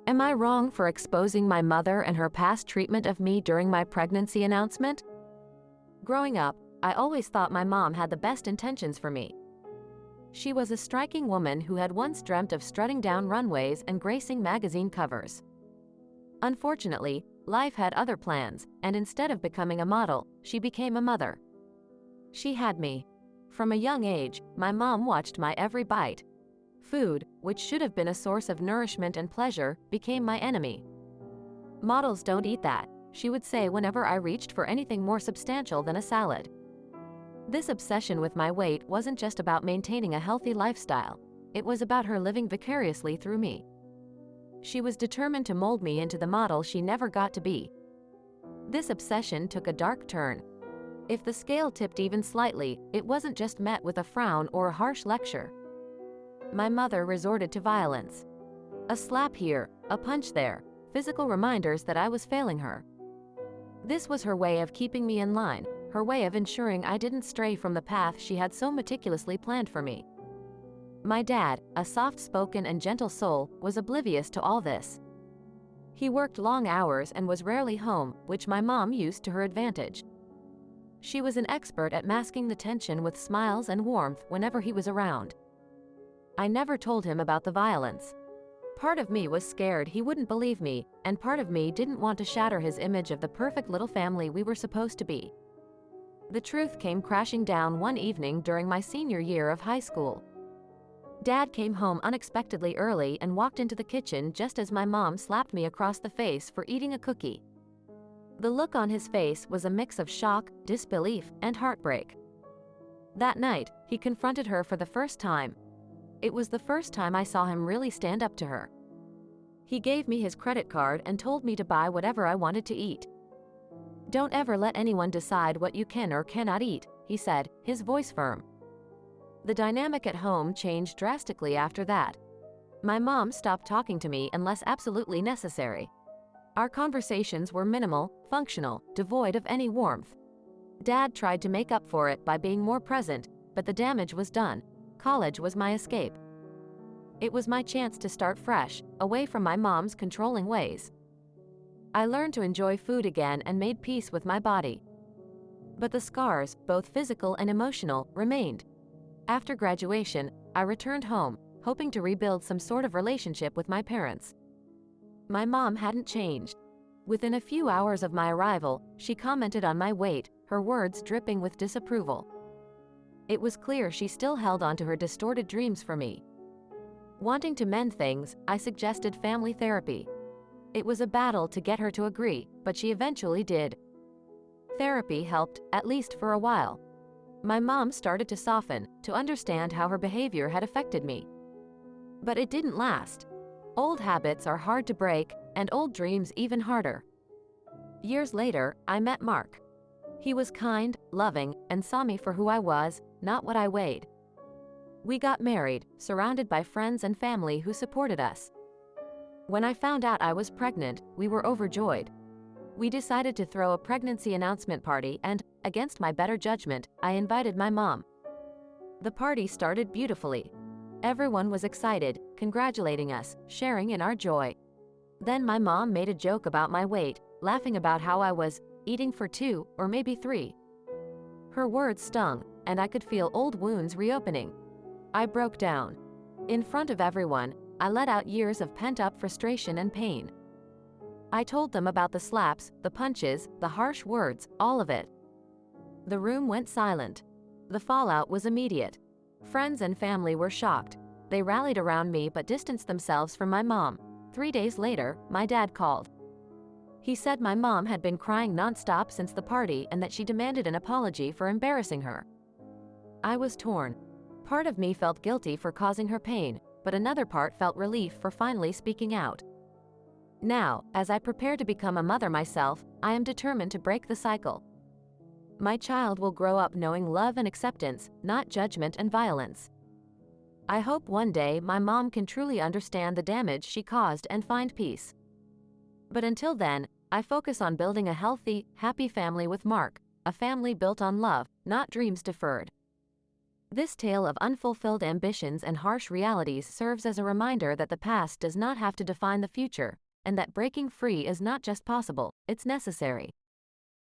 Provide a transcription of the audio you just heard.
Am I wrong for exposing my mother and her past treatment of me during my pregnancy announcement? Growing up, I always thought my mom had the best intentions for me. She was a striking woman who had once dreamt of strutting down runways and gracing magazine covers. Unfortunately, life had other plans, and instead of becoming a model, she became a mother. She had me. From a young age, my mom watched my every bite. Food, which should have been a source of nourishment and pleasure, became my enemy. "Models don't eat that," she would say whenever I reached for anything more substantial than a salad. This obsession with my weight wasn't just about maintaining a healthy lifestyle. It was about her living vicariously through me. She was determined to mold me into the model she never got to be. This obsession took a dark turn. If the scale tipped even slightly, it wasn't just met with a frown or a harsh lecture. My mother resorted to violence. A slap here, a punch there, physical reminders that I was failing her. This was her way of keeping me in line, her way of ensuring I didn't stray from the path she had so meticulously planned for me. My dad, a soft-spoken and gentle soul, was oblivious to all this. He worked long hours and was rarely home, which my mom used to her advantage. She was an expert at masking the tension with smiles and warmth whenever he was around. I never told him about the violence. Part of me was scared he wouldn't believe me, and part of me didn't want to shatter his image of the perfect little family we were supposed to be. The truth came crashing down one evening during my senior year of high school. Dad came home unexpectedly early and walked into the kitchen just as my mom slapped me across the face for eating a cookie. The look on his face was a mix of shock, disbelief, and heartbreak. That night, he confronted her for the first time. It was the first time I saw him really stand up to her. He gave me his credit card and told me to buy whatever I wanted to eat. "Don't ever let anyone decide what you can or cannot eat," he said, his voice firm. The dynamic at home changed drastically after that. My mom stopped talking to me unless absolutely necessary. Our conversations were minimal, functional, devoid of any warmth. Dad tried to make up for it by being more present, but the damage was done. College was my escape. It was my chance to start fresh, away from my mom's controlling ways. I learned to enjoy food again and made peace with my body. But the scars, both physical and emotional, remained. After graduation, I returned home, hoping to rebuild some sort of relationship with my parents. My mom hadn't changed. Within a few hours of my arrival, she commented on my weight, her words dripping with disapproval. It was clear she still held on to her distorted dreams for me. Wanting to mend things, I suggested family therapy. It was a battle to get her to agree, but she eventually did. Therapy helped, at least for a while. My mom started to soften, to understand how her behavior had affected me. But it didn't last. Old habits are hard to break, and old dreams even harder. Years later, I met Mark. He was kind, loving, and saw me for who I was, not what I weighed. We got married, surrounded by friends and family who supported us. When I found out I was pregnant, we were overjoyed. We decided to throw a pregnancy announcement party and, against my better judgment, I invited my mom. The party started beautifully. Everyone was excited, congratulating us, sharing in our joy. Then my mom made a joke about my weight, laughing about how I was eating for 2 or maybe 3. Her words stung, and I could feel old wounds reopening. I broke down. In front of everyone, I let out years of pent-up frustration and pain. I told them about the slaps, the punches, the harsh words, all of it. The room went silent. The fallout was immediate. Friends and family were shocked. They rallied around me but distanced themselves from my mom. 3 days later, my dad called. He said my mom had been crying nonstop since the party and that she demanded an apology for embarrassing her. I was torn. Part of me felt guilty for causing her pain, but another part felt relief for finally speaking out. Now, as I prepare to become a mother myself, I am determined to break the cycle. My child will grow up knowing love and acceptance, not judgment and violence. I hope one day my mom can truly understand the damage she caused and find peace. But until then, I focus on building a healthy, happy family with Mark, a family built on love, not dreams deferred. This tale of unfulfilled ambitions and harsh realities serves as a reminder that the past does not have to define the future, and that breaking free is not just possible, it's necessary.